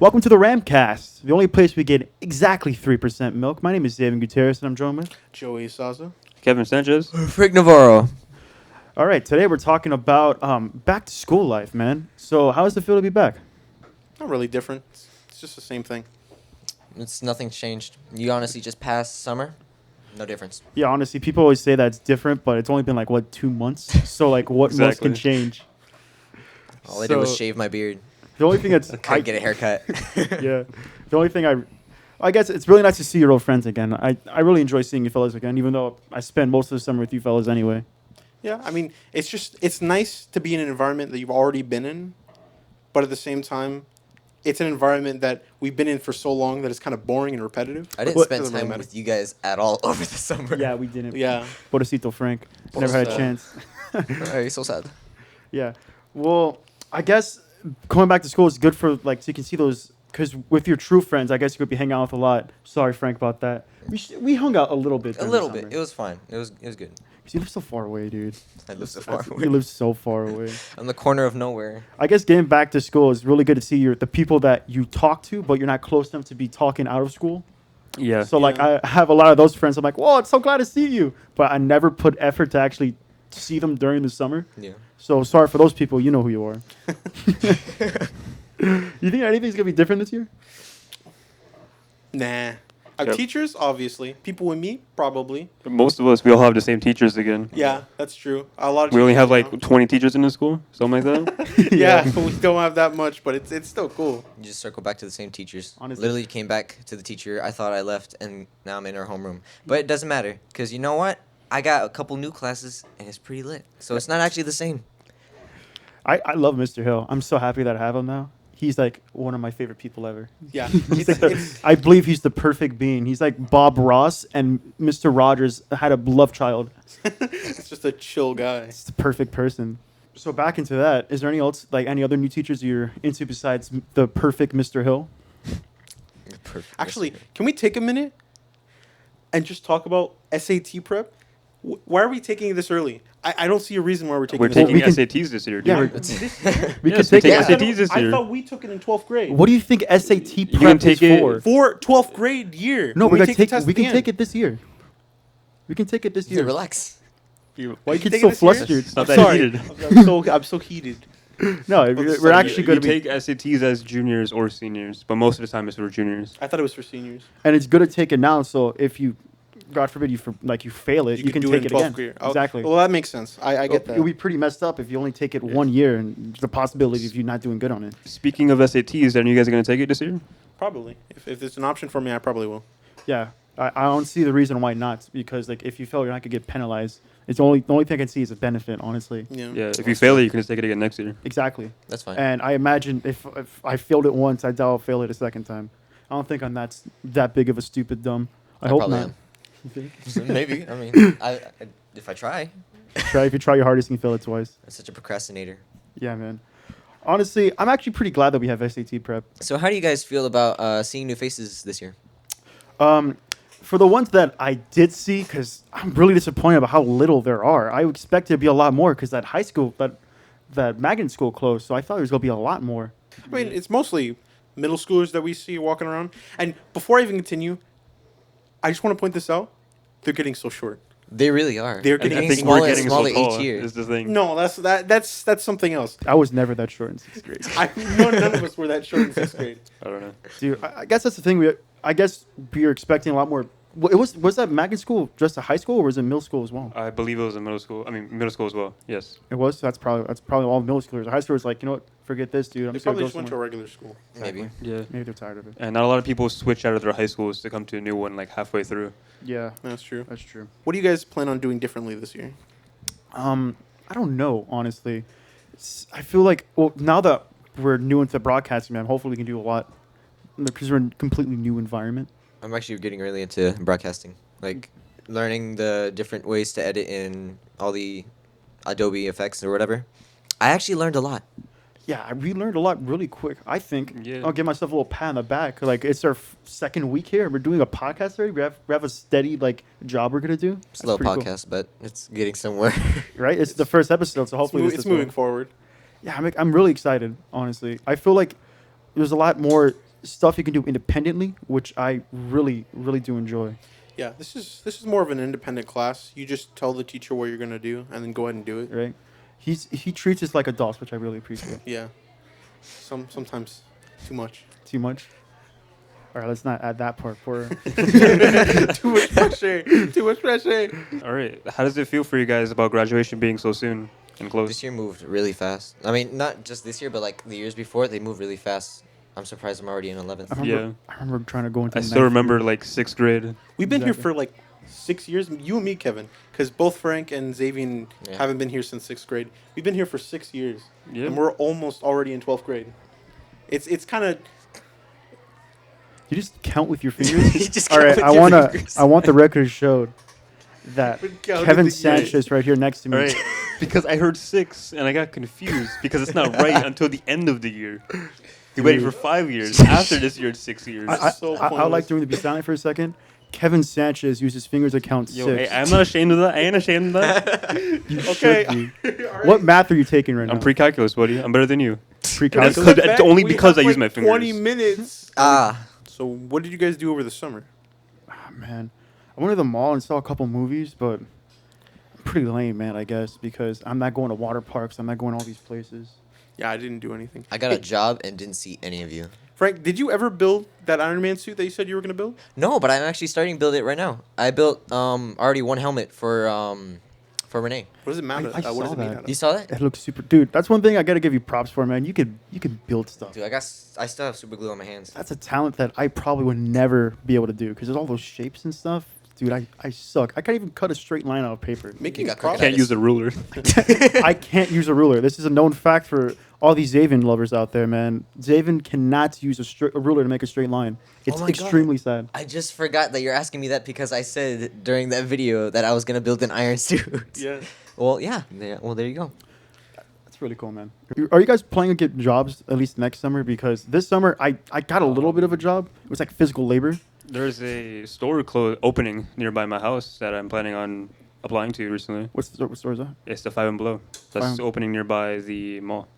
Welcome to the RamCast, the only place we get exactly 3% milk. My name is David Gutierrez, and I'm joined with Joey Saza. Kevin Sanchez. Frick Navarro. All right, today we're talking about back to school life, man. So how does it feel to be back? Not really different. It's just the same thing. It's nothing's changed. You honestly just passed summer. No difference. Yeah, honestly, people always say that it's different, but it's only been 2 months. So what most can change? All I did was shave my beard. The only thing that's Couldn't get a haircut. Yeah, the only thing I guess it's really nice to see your old friends again. I really enjoy seeing you fellas again, even though I spend most of the summer with you fellas anyway. Yeah, I mean, it's nice to be in an environment that you've already been in, but at the same time, it's an environment that we've been in for so long that it's kind of boring and repetitive. I didn't spend time with you guys at all over the summer. Yeah, we didn't. Yeah. Pobrecito Frank. Never had a chance. Oh, so sad. Yeah. Well, I guess going back to school is good for, so you can see those, because with your true friends, I guess you could be hanging out with a lot. Sorry, Frank, about that. We hung out a little bit. A little bit. It was fine. It was good. Because you live so far away, dude. I live so far away. You live so far away. On the corner of nowhere. I guess getting back to school is really good to see the people that you talk to, but you're not close enough to be talking out of school. Yeah. So, I have a lot of those friends. I'm like, whoa, it's so glad to see you. But I never put effort to actually see them during the summer. Yeah. So, sorry for those people. You know who you are. You think anything's going to be different this year? Nah. Yep. Teachers, obviously. People with me, probably. But most of us, we all have the same teachers again. Yeah, that's true. A lot of We only have teachers, 20 teachers in the school, something like that. Yeah, but we don't have that much, but it's still cool. You just circle back to the same teachers. Honestly. Literally came back to the teacher. I thought I left, and now I'm in her homeroom. But it doesn't matter, because you know what? I got a couple new classes, and it's pretty lit. So it's not actually the same. I love Mr. Hill. I'm so happy that I have him now. He's one of my favorite people ever. Yeah. I believe he's the perfect being. He's like Bob Ross and Mr. Rogers had a love child. It's just a chill guy. It's the perfect person. So back into that, is there any other new teachers you're into besides the perfect Mr. Hill? Perfect. Actually, can we take a minute and just talk about SAT prep? Why are we taking this early? I don't see a reason why we're taking We're this taking early. SATs this year, dude. Yeah, we Yes, could take we it. take SATs this I year. thought we took it in 12th grade. What do you think SAT prep can take is it for? For 12th grade year. No, When we take the can test at the take end. it this year. We can take it this Yeah, year. relax. Why you You get take so it this year? flustered? It's not I'm that sorry. heated. I'm so heated. No, so we're actually You going to be, take SATs as juniors or seniors, but most of the time it's for juniors. I thought it was for seniors. and it's good to take it now. So if you, God forbid, you fail it, you can do take in it 12th again. grade. Oh, Exactly. Well, that makes sense. I get that. It would be pretty messed up if you only take it 1 year and the possibility of you not doing good on it. Speaking of SATs, then you guys are going to take it this year? Probably. If it's an option for me, I probably will. Yeah, I don't see the reason why not, because if you fail, you're not gonna get penalized. It's the only thing I can see is a benefit, honestly. Yeah. Yeah, if you fail it, you can just take it again next year. Exactly. That's fine. And I imagine if I failed it once, I doubt I'll fail it a second time. I don't think I'm that big of a stupid dumb. I hope probably not. am. So maybe. I mean, if I try. If you try your hardest, you can fail it twice. I'm such a procrastinator. Yeah, man. Honestly, I'm actually pretty glad that we have SAT prep. So how do you guys feel about seeing new faces this year? For the ones that I did see, because I'm really disappointed about how little there are. I expected to be a lot more because that high school, that magnet school closed, so I thought there was going to be a lot more. I mean, it's mostly middle schoolers that we see walking around. And before I even continue, I just want to point this out. They're getting so short. They really are. They're I getting think smaller we're and getting smaller so tall each year. is the thing. No, that's something else. I was never that short in 6th grade. None of us were that short in 6th grade. I don't know. Dude, I guess that's the thing. I guess we were expecting a lot more. Was that magnet school just a high school or was it middle school as well? I believe it was in middle school. I mean, middle school as well. Yes. It was. So that's probably all middle schoolers. High schoolers like, you know what? Forget this, dude. I'm They just gonna probably go just went to a somewhere. regular school. Maybe. Yeah. Maybe they're tired of it. And not a lot of people switch out of their high schools to come to a new one halfway through. Yeah, That's true. that's true. What do you guys plan on doing differently this year? I don't know, honestly. I feel like now that we're new into broadcasting, man, hopefully we can do a lot because we're in a completely new environment. I'm actually getting really into broadcasting, learning the different ways to edit in all the Adobe effects or whatever. I actually learned a lot. Yeah, I relearned a lot really quick. I think Yeah. I'll give myself a little pat on the back. It's our second week here. We're doing a podcast already. We have a steady job we're gonna do. Slow That's pretty podcast, but it's getting somewhere. cool. Right? It's the first episode, so hopefully It's moving forward. Yeah, I'm really excited. Honestly, I feel like there's a lot more stuff you can do independently, which I really, really do enjoy. Yeah, this is more of an independent class. You just tell the teacher what you're gonna do, and then go ahead and do it. Right? He treats us like adults, which I really appreciate. Yeah, sometimes too much. Too much. All right, let's not add that part for. Too much pressure. Too much pressure. All right. How does it feel for you guys about graduation being so soon and close? This year moved really fast. I mean, not just this year, but like the years before, they moved really fast. I'm surprised I'm already in 11th. I remember trying to go into. I the still ninth remember grade. like 6th grade. We've been here Exactly. for like 6 years. You and me, Kevin, because both Frank and Xavier Yeah. haven't been here since 6th grade. We've been here for 6 years, Yeah. and we're almost already in 12th grade. It's kind of You just count with your fingers. You just All count right, with your fingers. I want the record showed that Been counting Kevin the years. Sanchez right here next to me. All right. Because I heard 6 and I got confused because it's not right until the end of the year. You waited for 5 years. After this year, it's 6 years. So I would like pointless. the room to be silent for a second. Kevin Sanchez used his fingers to count Yo, 6. hey, I'm not ashamed of that. I ain't ashamed of that. You Okay. should be. All right. What math are you taking right I'm now? pre-calculus, buddy. I'm better than you. Pre-calculus? That's Look back, only we because have I use like my 20 fingers. minutes. Ah, So what did you guys do over the summer? Ah, man, I went to the mall and saw a couple movies, but I'm pretty lame, man. I guess because I'm not going to water parks. I'm not going to all these places. Yeah, I didn't do anything. I got a job and didn't see any of you. Frank, did you ever build that Iron Man suit that you said you were gonna build? No, but I'm actually starting to build it right now. I built already one helmet for Renee. What does it matter? I What does saw it mean? that. out of? You saw that? It looks super, dude. That's one thing I gotta give you props for, man. You could build stuff. Dude, I still have super glue on my hands. That's a talent that I probably would never be able to do because there's all those shapes and stuff. Dude, I suck. I can't even cut a straight line out of paper. Making got cross- Can't use a ruler. I can't use a ruler. This is a known fact for all these Zaven lovers out there, man. Zaven cannot use a ruler to make a straight line. It's my God. extremely sad. I just forgot that you're asking me that because I said during that video that I was gonna build an iron suit. Yeah. Well, yeah. Well, there you go. That's really cool, man. Are you guys planning to get jobs at least next summer? Because this summer I got a little bit of a job. It was like physical labor. There's a store opening nearby my house that I'm planning on applying to recently. What store is that? It's the Five and Below. That's Five- opening nearby the mall.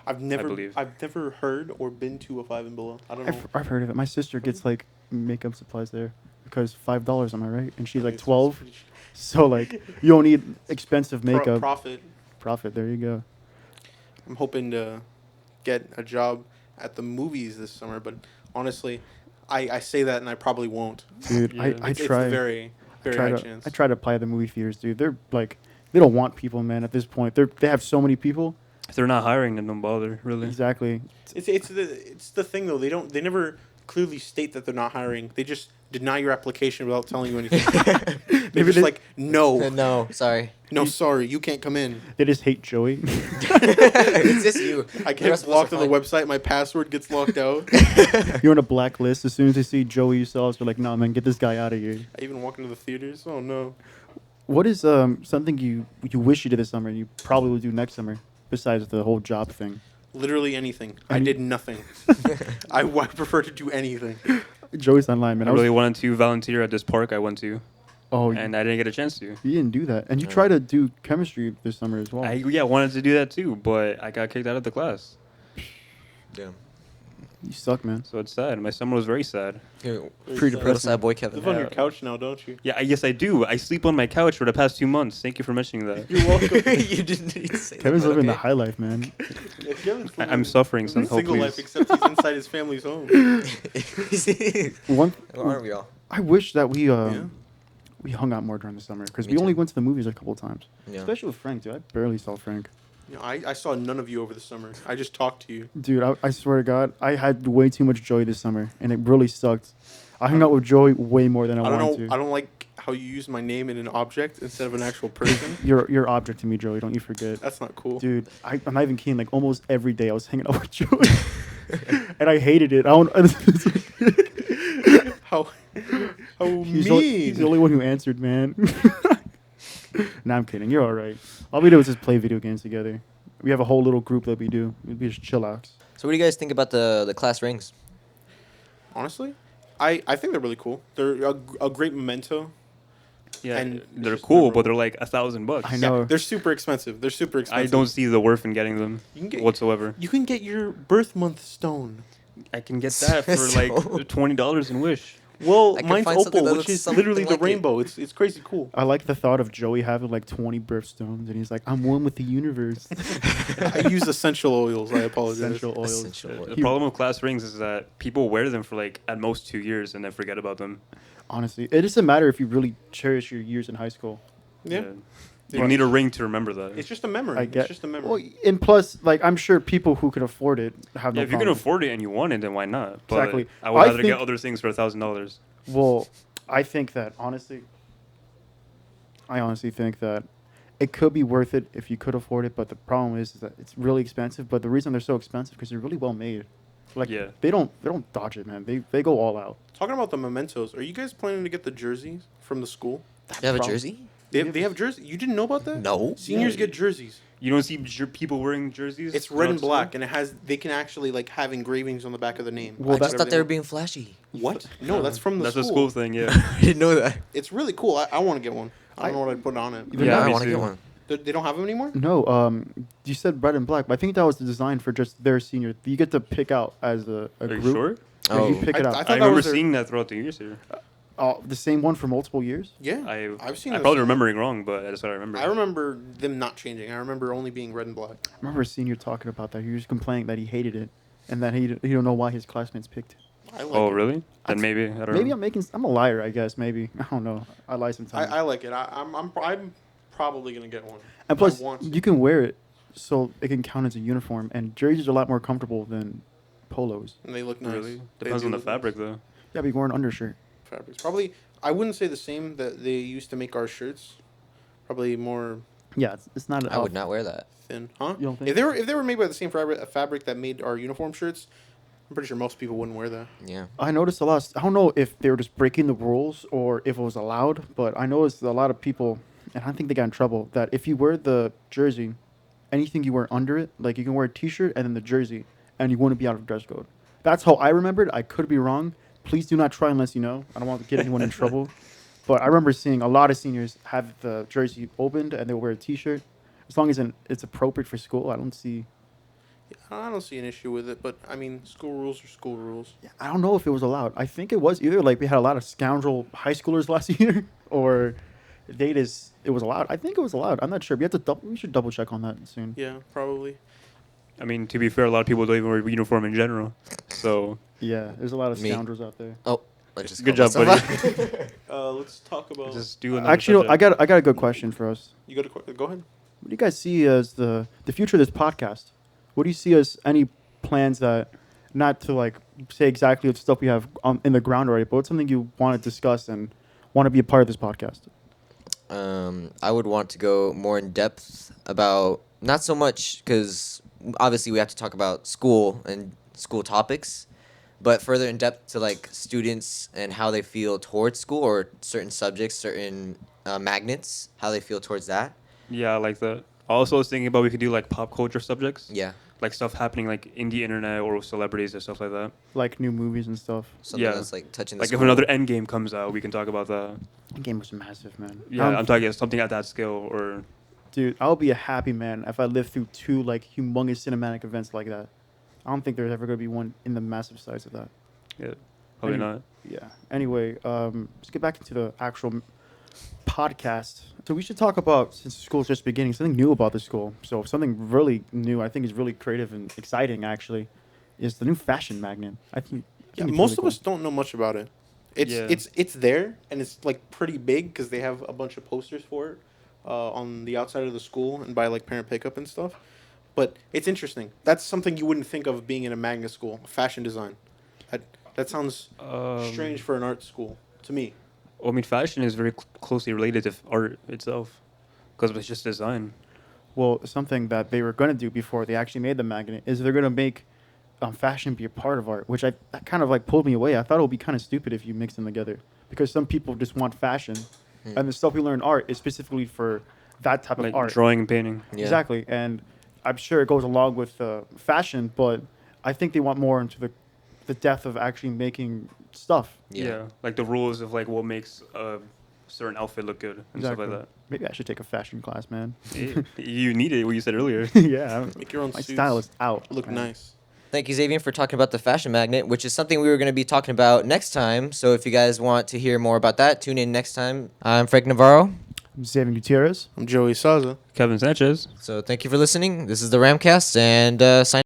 I've never believe. I've never heard or been to a Five and Below. I don't know. I've heard of it. My sister gets like makeup supplies there because $5. Am I right? And she's like It's 12. pretty sh- So like you don't need expensive makeup. profit. Profit. There you go. I'm hoping to get a job at the movies this summer, but honestly, I say that and I probably won't. Dude, Yeah. I It's try. a very very try high to, chance. I try to apply at the movie theaters, dude. They're like, they don't want people, man. At this point, they have so many people. If they're not hiring, then don't bother, really. Exactly. It's the thing though. They never clearly state that they're not hiring. They just deny your application without telling you anything. They're Maybe just they- like, no, No, sorry. no, sorry, you can't come in. They just hate Joey. It's just you. I The get rest of us blocked are on the fine. website. My password gets locked out. You're on a blacklist. As soon as they see Joey yourselves, they're like, "Nah, man, get this guy out of here." I even walk into the theaters. Oh no. What is something you wish you did this summer and you probably will do next summer besides the whole job thing? Literally anything. I Any- did nothing. I prefer to do anything. Joey's online, man. I really wanted to volunteer at this park I went to, oh, and I didn't get a chance to. you didn't do that, and you Yeah. tried to do chemistry this summer as well. I wanted to do that too, but I got kicked out of the class. Yeah. You suck, man. So it's sad. My summer was very sad. Pretty Pretty Little depressing. sad boy You Kevin. live on your Yeah. couch now, don't you? Yeah, yes, I do. I sleep on my couch for the past 2 months. Thank you for mentioning that. You're welcome. You didn't need to say Kevin's that, but living the okay. high life, man. I'm suffering some help, single life, please. except he's inside his family's home. One, Aren't we all? I wish that we Yeah. we hung out more during the summer because Me we only too. went to the movies a couple times. Yeah. Especially with Frank, dude. I barely saw Frank. You know, I saw none of you over the summer. I just talked to you. Dude, I swear to God, I had way too much joy this summer, and it really sucked. I hung out with Joey way more than I, I don't wanted know. to. I don't like how you use my name in an object instead of an actual person. You're object to me, Joey. Don't you forget. That's not cool. Dude, I'm not even kidding. Like almost every day, I was hanging out with Joey, and I hated it. I don't. How he's, mean. he's the only one who answered, man. Nah, I'm kidding. You're all right. All we do is just play video games together. We have a whole little group that we do. We just chill out. So what do you guys think about the class rings? Honestly, I think they're really cool. They're a great memento. Yeah, And they're just cool, memorable. but they're like $1,000. I know. Yeah, they're super expensive. I don't see the worth in getting them You can get whatsoever. You can get your birth month stone I can get that for So- like $20 in Wish. Well, I can mine's find something opal, that which looks is something literally the like it. rainbow. It's crazy cool. I like the thought of Joey having like 20 birthstones, and he's like, "I'm one with the universe." I use essential oils. I apologize. Essential oils. Essential oil. The problem with class rings is that people wear them for like at most 2 years and then forget about them. Honestly, it doesn't matter if you really cherish your years in high school. Yeah. You don't need a ring to remember that. It's just a memory. I get. It's just a memory. Well, and plus, like, I'm sure people who can afford it have no Yeah, if you problem. can afford it and you want it, then why not? But Exactly. I would I rather get think- other things for $1,000. Well, I think that honestly, I honestly think that it could be worth it if you could afford it. But the problem is that it's really expensive. But the reason they're so expensive because they're really well made. Like Yeah. they don't dodge it, man. They go all out. Talking about the mementos, are you guys planning to get the jerseys from the school? You have a Prob- jersey? They have jerseys. You didn't know about that? No. Seniors Yeah. get jerseys. You don't see people wearing jerseys? It's red and throughout black, and it has. They can actually like have engravings on the back of the name. Well, I just that- thought they were being flashy. What? No, that's from the That's school. a school thing, yeah. I didn't know that. It's really cool. I want to get one. I don't know what I'd put on it. They're Yeah, not- I me want to too. get one. They don't have them anymore. No, you said red and black, but I think that was the design for just their senior. You get to pick out as a Are you group. sure? Yeah, you Oh. pick it I- out. I thought I that remember was their- seeing that throughout the years here. The same one for multiple years. Yeah, I've seen. I'm this. probably remembering wrong, but that's what I remember. I remember them not changing. I remember only being red and black. I remember a senior talking about that. He was complaining that he hated it, and that he don't know why his classmates picked it. I like Oh, it. really? Then maybe. I don't Maybe know. I'm a liar, I guess. Maybe I don't know. I lie sometimes. I like it. I'm probably gonna get one. and plus, I want to. you can wear it so it can count as a uniform. And jerseys are a lot more comfortable than polos. And they look nice. Really? They Depends do on the look nice. fabric, though. Yeah, but you wear an undershirt. Fabrics. Probably. I wouldn't say the same that they used to make our shirts. Probably more Yeah, it's not. I would not wear that. thin, huh? You don't think? If they were made by the same fabric that made our uniform shirts, I'm pretty sure most people wouldn't wear that. Yeah. I noticed a lot. I don't know if they were just breaking the rules or if it was allowed, but I noticed a lot of people, and I think they got in trouble, that if you wear the jersey, anything you wear under it, like you can wear a T-shirt and then the jersey, and you wouldn't be out of dress code. That's how I remembered. I could be wrong. Please do not try unless you know. I don't want to get anyone in trouble. But I remember seeing a lot of seniors have the jersey opened and they'll wear a T-shirt. As long as it's appropriate for school, I don't see. I don't see an issue with it, but I mean, school rules are school rules. I don't know if it was allowed. I think it was either like we had a lot of scoundrel high schoolers last year, or it was allowed. I think it was allowed. I'm not sure. We should double check on that soon. Yeah, probably. I mean, to be fair, a lot of people don't even wear uniform in general. So, Yeah, there's a lot of Me. scoundrels out there. Oh, I just Good called job, myself buddy. out. Let's talk about. just do another Actually, no, subject. I got a good question for us. You got to go ahead. What do you guys see as the future of this podcast? What do you see as any plans that, not to like say exactly the stuff we have in the ground already, but what's something you want to discuss and want to be a part of this podcast? I would want to go more in depth about not so much because obviously we have to talk about school and school topics, but further in depth to like students and how they feel towards school or certain subjects, certain magnets, how they feel towards that. Yeah, I like that. Also, I was thinking about we could do like pop culture subjects. Yeah, Like stuff happening like in the internet or with celebrities and stuff like that. Like new movies and stuff. something Yeah. that's like touching the Like if school. another Endgame comes out, we can talk about that. The game was massive, man. Yeah, I'm talking something at that scale or Dude, I'll be a happy man if I live through two like humongous cinematic events like that. I don't think there's ever gonna be one in the massive size of that. yeah, probably Anyway, not. Yeah. Anyway, let's get back into the actual podcast. So we should talk about, since school's just beginning, something new about the school. So something really new, I think is really creative and exciting actually, is the new fashion magnet. I think Yeah, it's most really of cool. us don't know much about it. It's Yeah. it's there and it's like pretty big because they have a bunch of posters for it on the outside of the school and by like parent pickup and stuff. But it's interesting. That's something you wouldn't think of being in a magnet school, fashion design. That sounds strange for an art school to me. Well, I mean, fashion is very closely related to art itself because it's just design. Well, something that they were going to do before they actually made the magnet is they're going to make fashion be a part of art, which that kind of like pulled me away. I thought it would be kind of stupid if you mix them together because some people just want fashion, and the stuff we learn in art is specifically for that type Like of art. drawing and painting. Yeah. Exactly, and I'm sure it goes along with fashion, but I think they want more into the depth of actually making stuff. Yeah. Like the rules of like what makes a certain outfit look good and Exactly. stuff like Maybe I should take a fashion class, man. that. You need it, what you said earlier. Yeah, Make your own my suits style is out. look man. nice. Thank you, Xavier, for talking about the fashion magnet, which is something we were going to be talking about next time. So if you guys want to hear more about that, tune in next time. I'm Frank Navarro. I'm Xavier Gutierrez. I'm Joey Saza. Kevin Sanchez. So thank you for listening. This is the RamCast, and sign